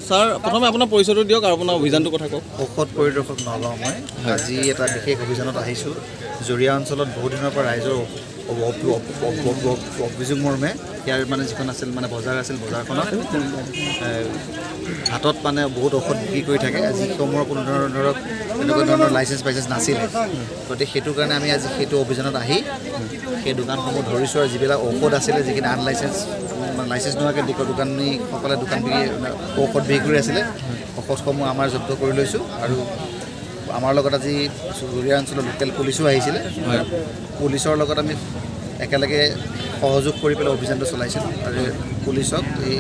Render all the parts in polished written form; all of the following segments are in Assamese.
ছাৰ প্ৰথমে আপোনাৰ পৰিচয়টো দিয়ক আৰু আপোনাৰ অভিযানটোৰ কথা কওক। ঔষধ পৰিদৰ্শক নগাঁও মই আজি এটা বিশেষ অভিযানত আহিছোঁ। জুৰীয়া অঞ্চলত বহুদিনৰ পৰা ৰাইজৰ অভিযোগ মৰ্মে ইয়াৰ মানে যিখন আছিল মানে বজাৰ আছিল, বজাৰখনত হাতত মানে বহুত ঔষধ বিক্ৰী কৰি থাকে, যিসমূহৰ কোনো ধৰণৰ ধৰক এনেকুৱা ধৰণৰ লাইচেঞ্চ নাছিলে। গতিকে সেইটো কাৰণে আমি আজি সেইটো অভিযানত আহি সেই দোকানসমূহ ধৰিছোঁ আৰু যিবিলাক ঔষধ আছিলে, যিখিনি লাইচেঞ্চ নোহোৱাকৈ দোকানীসকলে ঔষধ বিক্ৰী কৰি আছিলে, ঔষধসমূহ আমাৰ জব্দ কৰি লৈছোঁ। আৰু আমাৰ লগত আজি জুৰীয়া অঞ্চলৰ লোকেল পুলিচো আহিছিলে। পুলিচৰ লগত আমি একেলগে সহযোগ কৰি পেলাই অভিযানটো চলাইছিলোঁ আৰু পুলিচক এই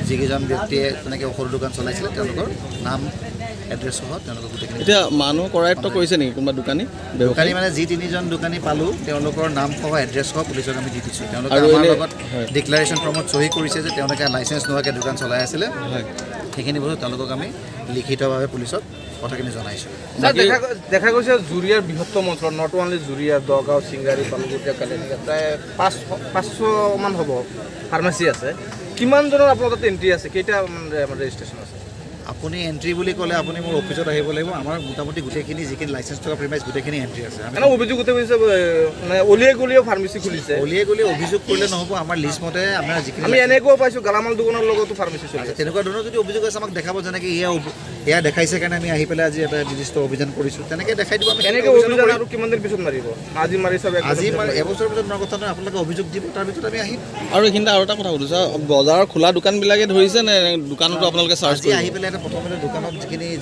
যিকেইজন ব্যক্তিয়ে তেনেকৈ ঔষধৰ দোকান চলাইছিলে তেওঁলোকৰ নাম এড্ৰেছ সহ তেওঁলোকক গোটেইখিনি এতিয়া মানুহ কৰায়ত্ব কৰিছে নেকি কোনোবা দোকানী মানে যি 3জন দোকানী পালোঁ তেওঁলোকৰ নাম সহ এড্ৰেছ সহ পুলিচক আমি দি দিছোঁ। তেওঁলোকে আমাৰ লগত ডিক্লাৰেশ্যন ফৰ্মত চহী কৰিছে যে তেওঁলোকে লাইচেঞ্চ নোহোৱাকৈ দোকান চলাই আছিলে। সেইখিনি বস্তু তেওঁলোকক আমি লিখিতভাৱে পুলিচক কথাখিনি জনাইছোঁ। দেখা গৈছে জুৰীয়াৰ বৃহত্তম অঞ্চলত নট অনলি জুৰীয়া, দগাঁও, চিংগাৰী, বালুগুটিয়া, কালিয়ানী প্ৰায় 500মান হ'ব ফাৰ্মাচী আছে। কিমানজনৰ আপোনাৰ তাত এণ্ট্ৰি আছে? কেইটা ৰেজিষ্ট্ৰেশ্যন আছে? আপুনি এণ্ট্ৰি বুলি ক'লে আপুনি মোৰ অফিচত আহিব লাগিব। আমাৰ মোটামুটি গোটেইখিনি যিখিনি লাইচেঞ্চ থকা প্ৰিমাইজ গোটেইখিনি এণ্ট্ৰি আছে। মানে অভিযোগ গোটেই মানে অলিয়ে গলিয়ে ফাৰ্মাচী খুলিছে। অলিয়ে গলিয়ে অভিযোগ কৰিলে নহ'ব। আমাৰ লিষ্ট মতে আমাৰ যিখিনি আমি এনেকুৱাও পাইছোঁ গেলামাল দোকানৰ লগতো ফাৰ্মাচী চলিছে। তেনেকুৱা ধৰণৰ যদি অভিযোগ আছে আমাক দেখাব, যেনেকৈ এয়া দেখাইছে কাৰণে আমি আহি পেলাই আজি এটা নিৰ্দিষ্ট অভিযান কৰিছোঁ। তেনেকৈ দেখাই দিব। আমি এনেকৈ অভিযান আৰু কিমান দিন পিছত মাৰিব? আজি মাৰি চাব, আজি এবছৰৰ পিছত নোৱাৰ কথা নহয়। আপোনালোকে অভিযোগ দিব, তাৰ ভিতৰত আমি আহিম। আৰু এইখিনিতে আৰু এটা কথা সুধিছোঁ, বজাৰৰ খোলা দোকানবিলাকে ধৰিছে নে দোকানতো আপোনালোকে চাৰ্জ আজি আহি পেলাই প্ৰথমতে দোকানত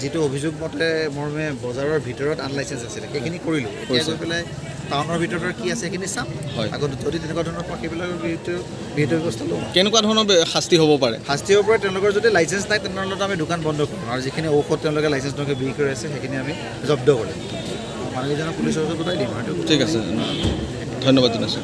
যিটো অভিযোগ মতে মৰ্মে বজাৰৰ ভিতৰত আনলাইচেঞ্চ আছিলে সেইখিনি কৰিলোঁ। এতিয়া গৈ পেলাই টাউনৰ ভিতৰত কি আছে সেইখিনি চাম। আগত যদি তেনেকুৱা ধৰণৰ সেইবিলাকৰ বিহিত ব্যৱস্থা ল'ম। কেনেকুৱা ধৰণৰ শাস্তি হ'ব পাৰে? শাস্তি হ'ব পাৰে তেওঁলোকৰ যদি লাইচেঞ্চ নাই তেনেহ'লে আমি দোকান বন্ধ কৰিম আৰু যিখিনি ঔষধ তেওঁলোকে লাইচেঞ্চ নোহোৱাকৈ বিক্ৰী কৰি আছে সেইখিনি আমি জব্দ কৰিম। মানুহকেইজনক পুলিচৰ ওচৰত গোটাই দিম। ঠিক আছে, ধন্যবাদ জনাইছোঁ।